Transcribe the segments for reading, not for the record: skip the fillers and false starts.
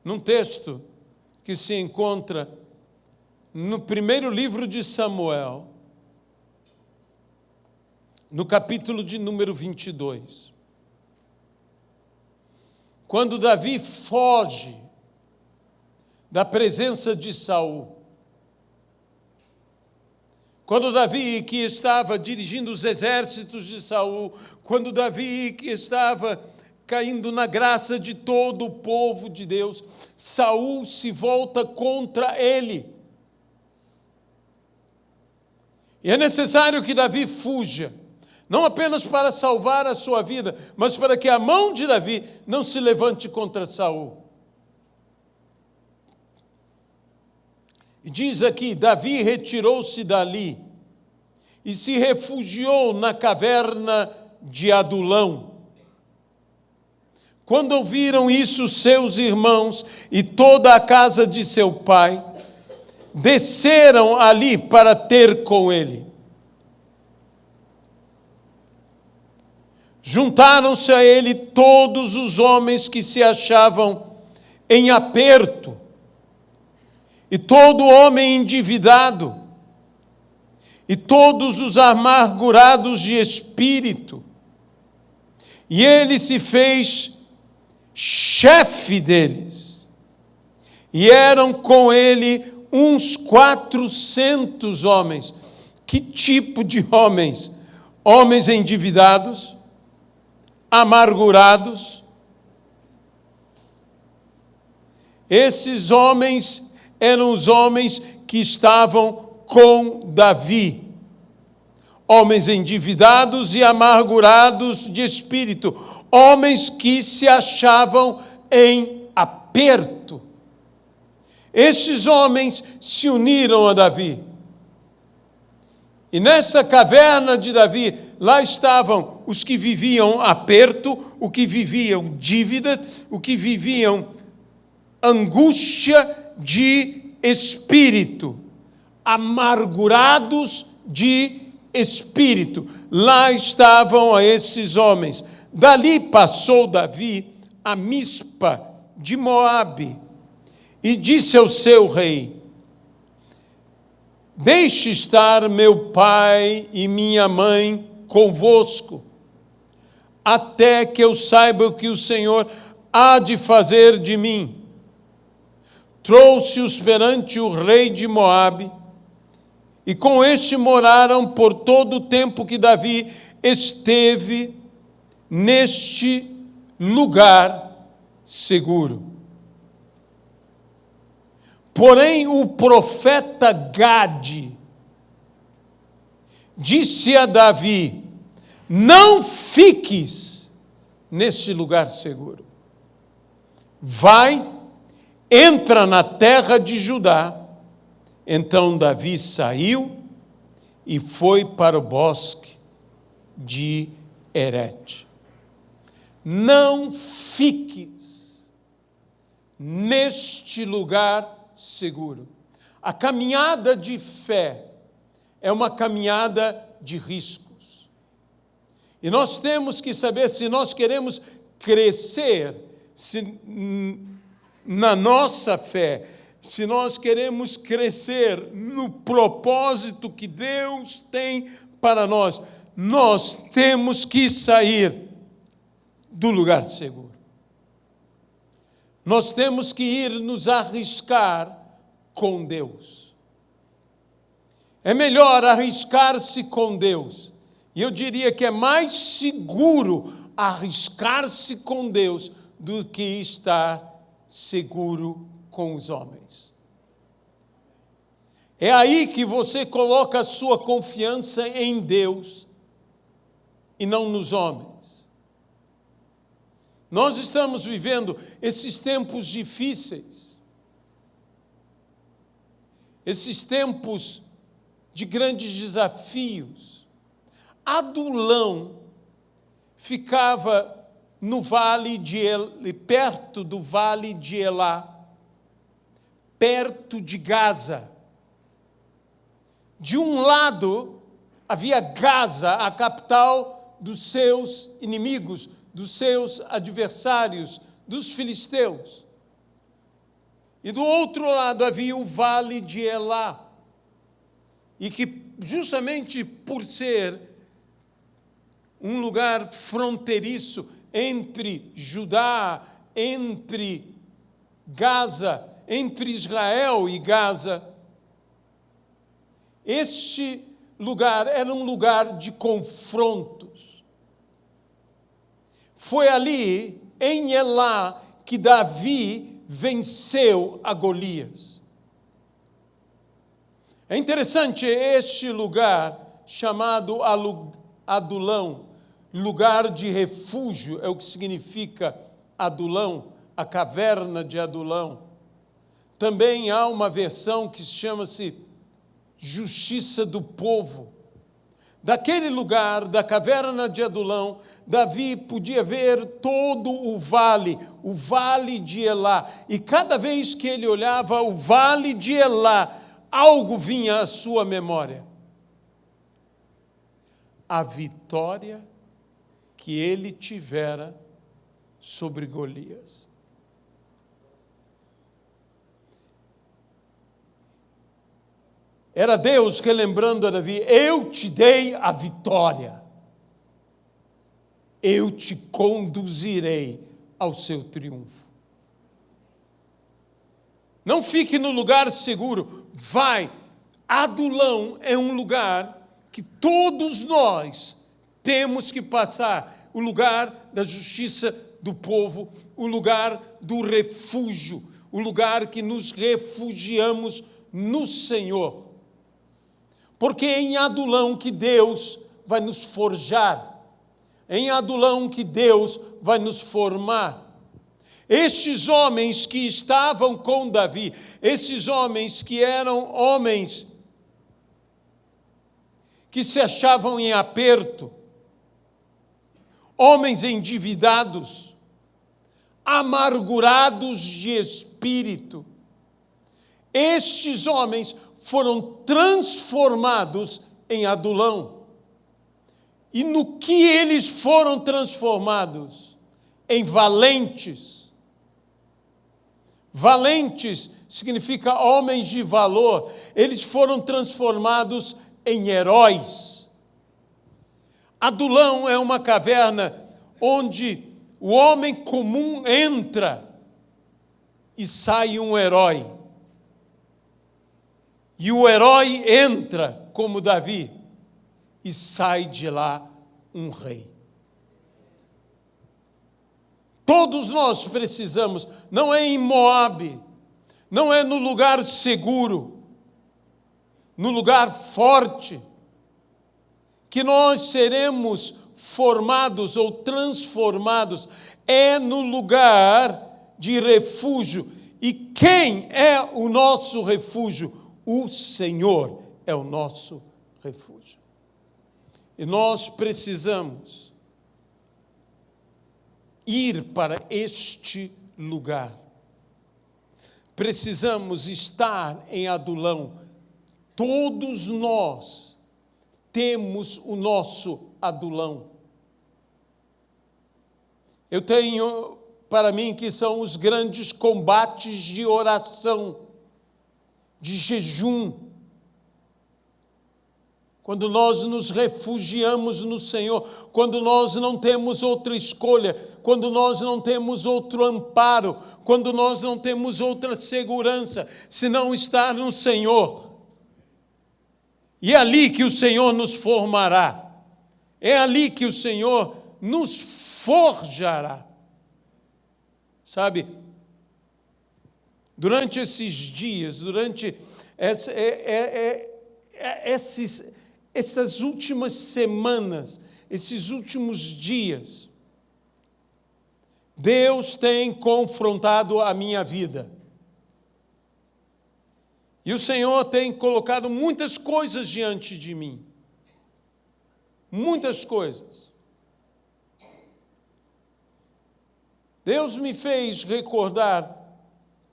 num texto que se encontra no primeiro livro de Samuel, no capítulo de número 22. Quando Davi foge da presença de Saul, quando Davi, que estava dirigindo os exércitos de Saul, quando Davi, que estava caindo na graça de todo o povo de Deus, Saul se volta contra ele. E é necessário que Davi fuja, não apenas para salvar a sua vida, mas para que a mão de Davi não se levante contra Saul. E diz aqui, Davi retirou-se dali e se refugiou na caverna de Adulão. Quando ouviram isso, seus irmãos e toda a casa de seu pai desceram ali para ter com ele. Juntaram-se a ele todos os homens que se achavam em aperto, e todo homem endividado, e todos os amargurados de espírito. E ele se fez chefe deles. E eram com ele uns 400 homens. Que tipo de homens? Homens endividados, amargurados. Esses homens eram os homens que estavam com Davi. Homens endividados e amargurados de espírito. Homens que se achavam em aperto. Estes homens se uniram a Davi. E nessa caverna de Davi, lá estavam os que viviam aperto, os que viviam dívidas, os que viviam angústia de espírito, amargurados de espírito. Lá estavam esses homens. Dali passou Davi a Mispa de Moabe e disse ao seu rei: deixe estar meu pai e minha mãe convosco, até que eu saiba o que o Senhor há de fazer de mim. Trouxe-os perante o rei de Moabe, e com este moraram por todo o tempo que Davi esteve neste lugar seguro. Porém, o profeta Gade disse a Davi: não fiques neste lugar seguro. Vai, entra na terra de Judá. Então Davi saiu e foi para o bosque de Herete. Não fiques neste lugar seguro. A caminhada de fé é uma caminhada de riscos. E nós temos que saber, se nós queremos crescer na nossa fé, se nós queremos crescer no propósito que Deus tem para nós, nós temos que sair do lugar seguro. Nós temos que ir nos arriscar com Deus. É melhor arriscar-se com Deus. E eu diria que é mais seguro arriscar-se com Deus do que estar seguro com os homens. É aí que você coloca a sua confiança em Deus e não nos homens. Nós estamos vivendo esses tempos difíceis, esses tempos de grandes desafios. Adulão ficava no vale perto do vale de Elá, perto de Gaza. De um lado havia Gaza, a capital dos seus inimigos, dos seus adversários, dos filisteus. E do outro lado havia o vale de Elá. E que justamente por ser um lugar fronteiriço entre Judá, entre Gaza, entre Israel e Gaza, este lugar era um lugar de confrontos. Foi ali, em Elá, que Davi venceu a Golias. É interessante este lugar chamado Adulão, lugar de refúgio, é o que significa Adulão, a caverna de Adulão. Também há uma versão que chama-se Justiça do Povo. Daquele lugar, da caverna de Adulão, Davi podia ver todo o vale de Elá. E cada vez que ele olhava o vale de Elá, algo vinha à sua memória. A vitória que ele tivera sobre Golias. Era Deus relembrando a Davi: eu te dei a vitória. Eu te conduzirei ao seu triunfo. Não fique no lugar seguro. Vai. Adulão é um lugar que todos nós temos que passar. O lugar da justiça do povo, o lugar do refúgio, o lugar que nos refugiamos no Senhor. Porque é em Adulão que Deus vai nos forjar. É em Adulão que Deus vai nos formar. Estes homens que estavam com Davi, esses homens que eram homens que se achavam em aperto, homens endividados, amargurados de espírito, estes homens foram transformados em Adulão. E no que eles foram transformados? Em valentes. Valentes significa homens de valor. Eles foram transformados em heróis. Adulão é uma caverna onde o homem comum entra e sai um herói. E o herói entra como Davi e sai de lá um rei. Todos nós precisamos, não é em Moabe, não é no lugar seguro, no lugar forte, que nós seremos formados ou transformados, é no lugar de refúgio. E quem é o nosso refúgio? O Senhor é o nosso refúgio. E nós precisamos ir para este lugar. Precisamos estar em Adulão. Todos nós temos o nosso Adulão. Eu tenho para mim que são os grandes combates de oração, de jejum. Quando nós nos refugiamos no Senhor, quando nós não temos outra escolha, quando nós não temos outro amparo, quando nós não temos outra segurança, senão estar no Senhor. E é ali que o Senhor nos formará. É ali que o Senhor nos forjará. Sabe, durante esses dias, durante essas últimas semanas, esses últimos dias, Deus tem confrontado a minha vida. E o Senhor tem colocado muitas coisas diante de mim. Muitas coisas. Deus me fez recordar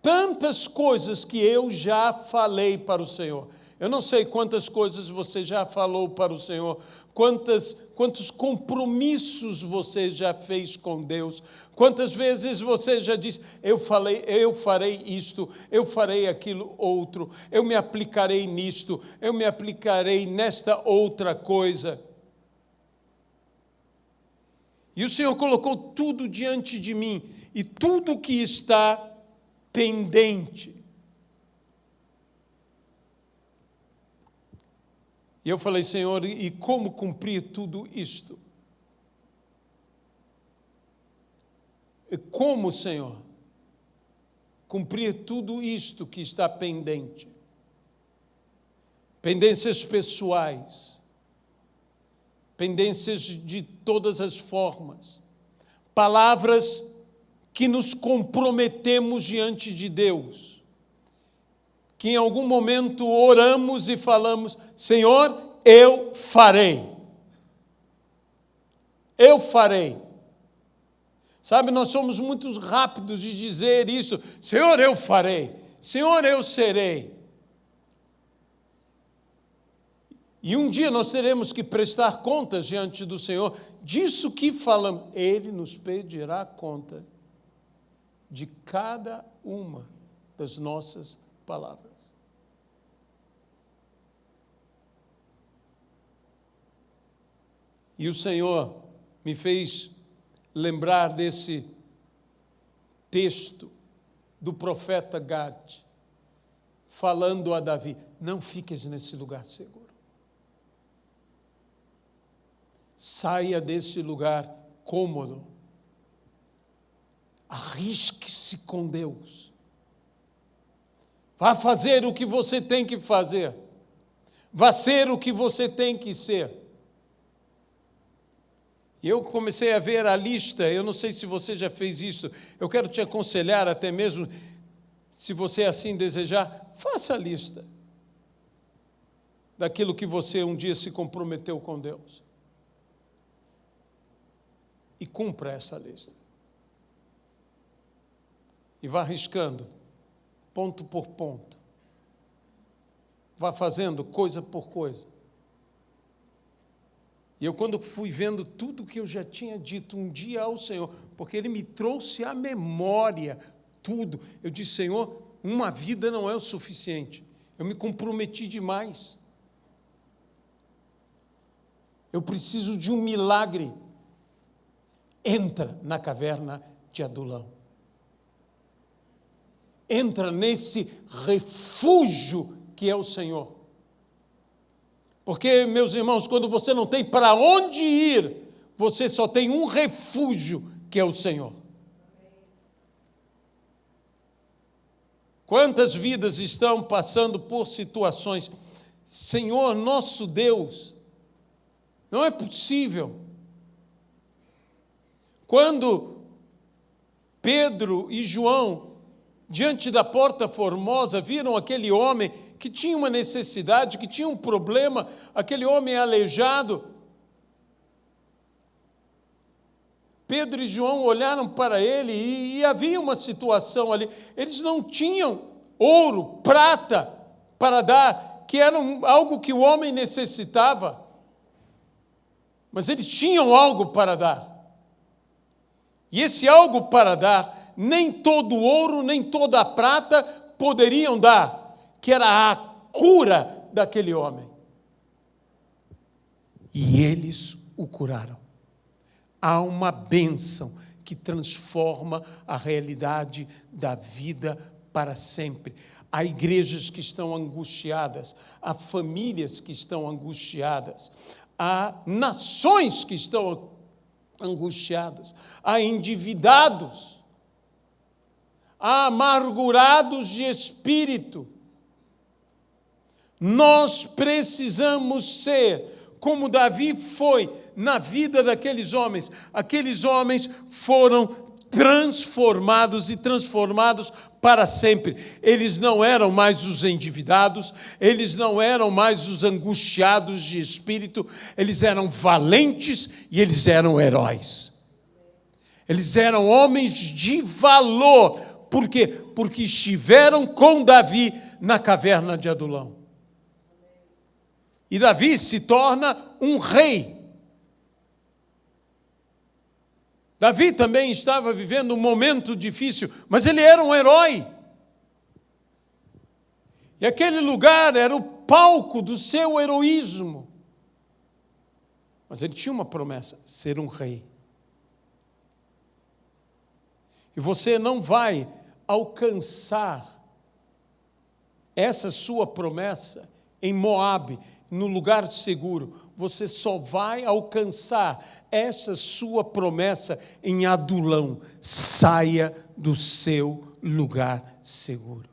tantas coisas que eu já falei para o Senhor. Eu não sei quantas coisas você já falou para o Senhor, quantos compromissos você já fez com Deus, quantas vezes você já disse, eu farei isto, eu farei aquilo outro, eu me aplicarei nisto, eu me aplicarei nesta outra coisa. E o Senhor colocou tudo diante de mim, e tudo que está pendente. E eu falei, Senhor, e como cumprir tudo isto? E como, Senhor, cumprir tudo isto que está pendente? Pendências pessoais, pendências de todas as formas, palavras que nos comprometemos diante de Deus, que em algum momento oramos e falamos, Senhor, eu farei. Eu farei. Sabe, nós somos muito rápidos de dizer isso, Senhor, eu farei. Senhor, eu serei. E um dia nós teremos que prestar contas diante do Senhor disso que falamos. Ele nos pedirá conta de cada uma das nossas palavras. E o Senhor me fez lembrar desse texto do profeta Gade, falando a Davi, não fiques nesse lugar seguro. Saia desse lugar cômodo. Arrisque-se com Deus. Vá fazer o que você tem que fazer. Vá ser o que você tem que ser. E eu comecei a ver a lista, eu não sei se você já fez isso, eu quero te aconselhar até mesmo, se você assim desejar, faça a lista daquilo que você um dia se comprometeu com Deus. E cumpra essa lista. E vá arriscando, ponto por ponto. Vá fazendo coisa por coisa. E eu, quando fui vendo tudo que eu já tinha dito um dia ao Senhor, porque Ele me trouxe à memória tudo, eu disse, Senhor, uma vida não é o suficiente. Eu me comprometi demais. Eu preciso de um milagre. Entra na caverna de Adulão. Entra nesse refúgio que é o Senhor. Porque, meus irmãos, quando você não tem para onde ir, você só tem um refúgio, que é o Senhor. Quantas vidas estão passando por situações, Senhor, nosso Deus, não é possível. Quando Pedro e João, diante da porta formosa, viram aquele homem que tinha uma necessidade, que tinha um problema, aquele homem aleijado. Pedro e João olharam para ele e havia uma situação ali. Eles não tinham ouro, prata para dar, que era algo que o homem necessitava. Mas eles tinham algo para dar. E esse algo para dar, nem todo o ouro, nem toda a prata poderiam dar, que era a cura daquele homem. E eles o curaram. Há uma bênção que transforma a realidade da vida para sempre. Há igrejas que estão angustiadas, há famílias que estão angustiadas, há nações que estão angustiadas, há endividados, há amargurados de espírito. Nós precisamos ser como Davi foi na vida daqueles homens. Aqueles homens foram transformados e transformados para sempre. Eles não eram mais os endividados, eles não eram mais os angustiados de espírito, eles eram valentes e eles eram heróis. Eles eram homens de valor. Por quê? Porque estiveram com Davi na caverna de Adulão. E Davi se torna um rei. Davi também estava vivendo um momento difícil, mas ele era um herói. E aquele lugar era o palco do seu heroísmo. Mas ele tinha uma promessa: ser um rei. E você não vai alcançar essa sua promessa em Moabe, no lugar seguro. Você só vai alcançar essa sua promessa em Adulão. Saia do seu lugar seguro.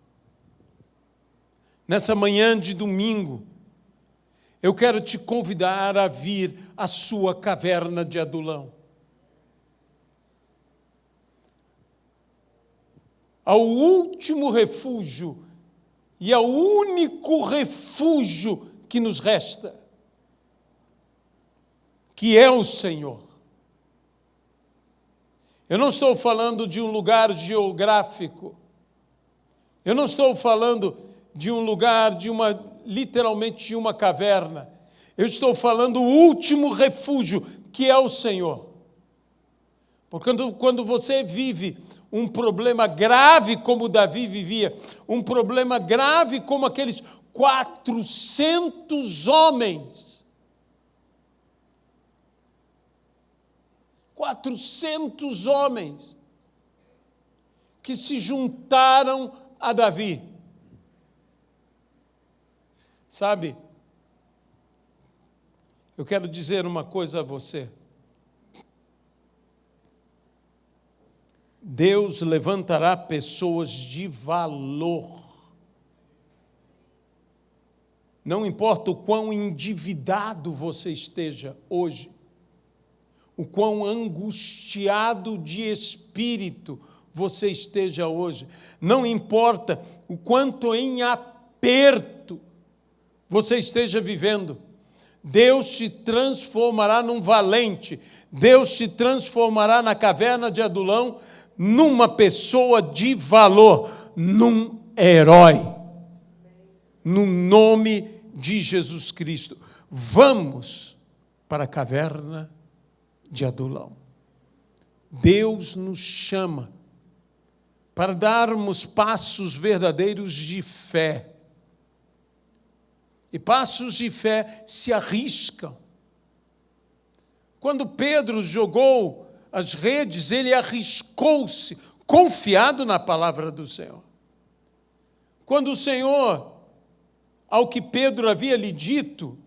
Nessa manhã de domingo, eu quero te convidar a vir à sua caverna de Adulão. Ao último refúgio e ao único refúgio que nos resta, que é o Senhor. Eu não estou falando de um lugar geográfico. Eu não estou falando de um lugar, literalmente de uma caverna. Eu estou falando do último refúgio, que é o Senhor. Porque quando você vive um problema grave como Davi vivia, um problema grave como aqueles 400 homens. 400 homens que se juntaram a Davi. Sabe, eu quero dizer uma coisa a você. Deus levantará pessoas de valor. Não importa o quão endividado você esteja hoje, o quão angustiado de espírito você esteja hoje, não importa o quanto em aperto você esteja vivendo, Deus te transformará num valente, Deus te transformará na caverna de Adulão numa pessoa de valor, num herói, no nome de Jesus Cristo. Vamos para a caverna de Adulão. Deus nos chama para darmos passos verdadeiros de fé. E passos de fé se arriscam. Quando Pedro jogou as redes, ele arriscou-se, confiado na palavra do Senhor. Quando o Senhor, ao que Pedro havia lhe dito,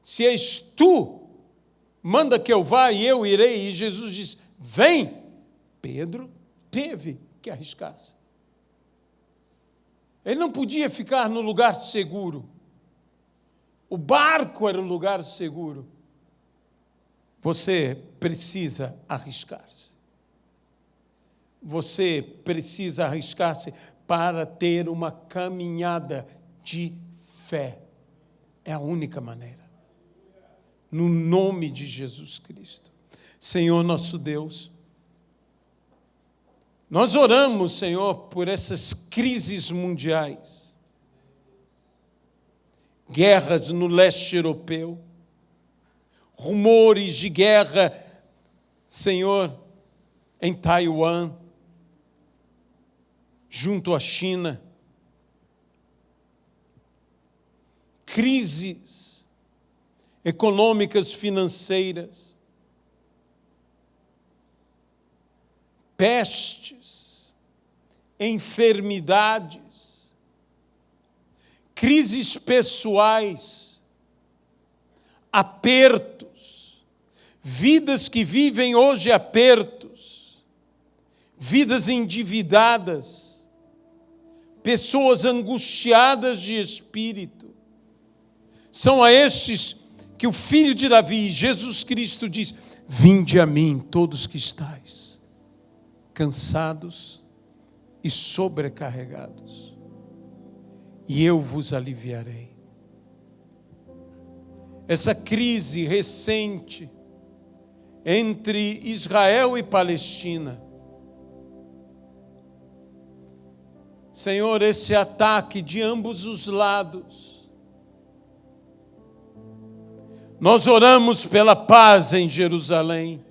se és tu, manda que eu vá e eu irei, e Jesus disse, vem, Pedro teve que arriscar-se. Ele não podia ficar no lugar seguro. O barco era o lugar seguro. Você precisa arriscar-se. Você precisa arriscar-se para ter uma caminhada de fé. É a única maneira. No nome de Jesus Cristo. Senhor nosso Deus, nós oramos, Senhor, por essas crises mundiais. Guerras no leste europeu, rumores de guerra, Senhor, em Taiwan, junto à China, crises econômicas, financeiras, pestes, enfermidades, crises pessoais, apertos, vidas que vivem hoje apertos, vidas endividadas, pessoas angustiadas de espírito. São a estes que o Filho de Davi, Jesus Cristo, diz: vinde a mim, todos que estáis cansados e sobrecarregados, e eu vos aliviarei. Essa crise recente entre Israel e Palestina, Senhor, esse ataque de ambos os lados, Nós oramos pela paz em Jerusalém.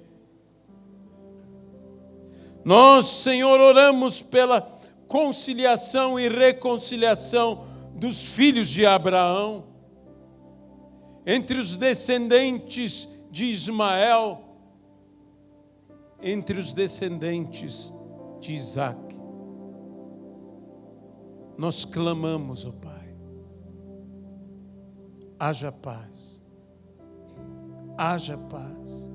Nós, Senhor, oramos pela conciliação e reconciliação dos filhos de Abraão, entre os descendentes de Ismael, entre os descendentes de Isaac. Nós clamamos, ó Pai, haja paz, haja paz.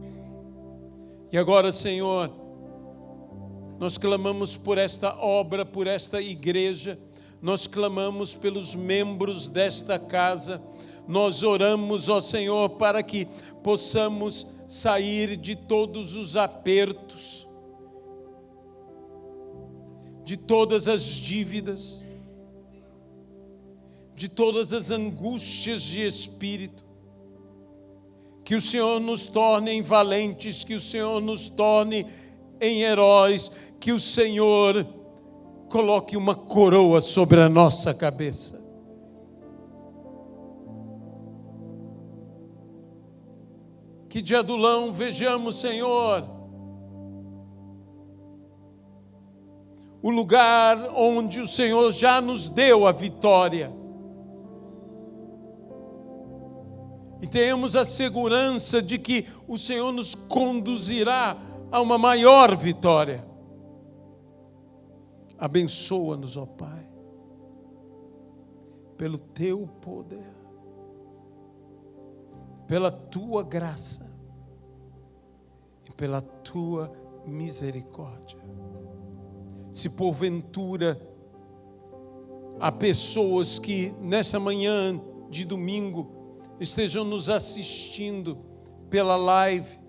E agora, Senhor, nós clamamos por esta obra, por esta igreja, nós clamamos pelos membros desta casa, nós oramos, ó Senhor, para que possamos sair de todos os apertos, de todas as dívidas, de todas as angústias de espírito. Que o Senhor nos torne em valentes, que o Senhor nos torne em heróis, que o Senhor coloque uma coroa sobre a nossa cabeça. Que de Adulão vejamos, Senhor, o lugar onde o Senhor já nos deu a vitória. E tenhamos a segurança de que o Senhor nos conduzirá a uma maior vitória. Abençoa-nos, ó Pai, pelo Teu poder, pela Tua graça e pela Tua misericórdia. Se porventura há pessoas que nessa manhã de domingo estejam nos assistindo pela live,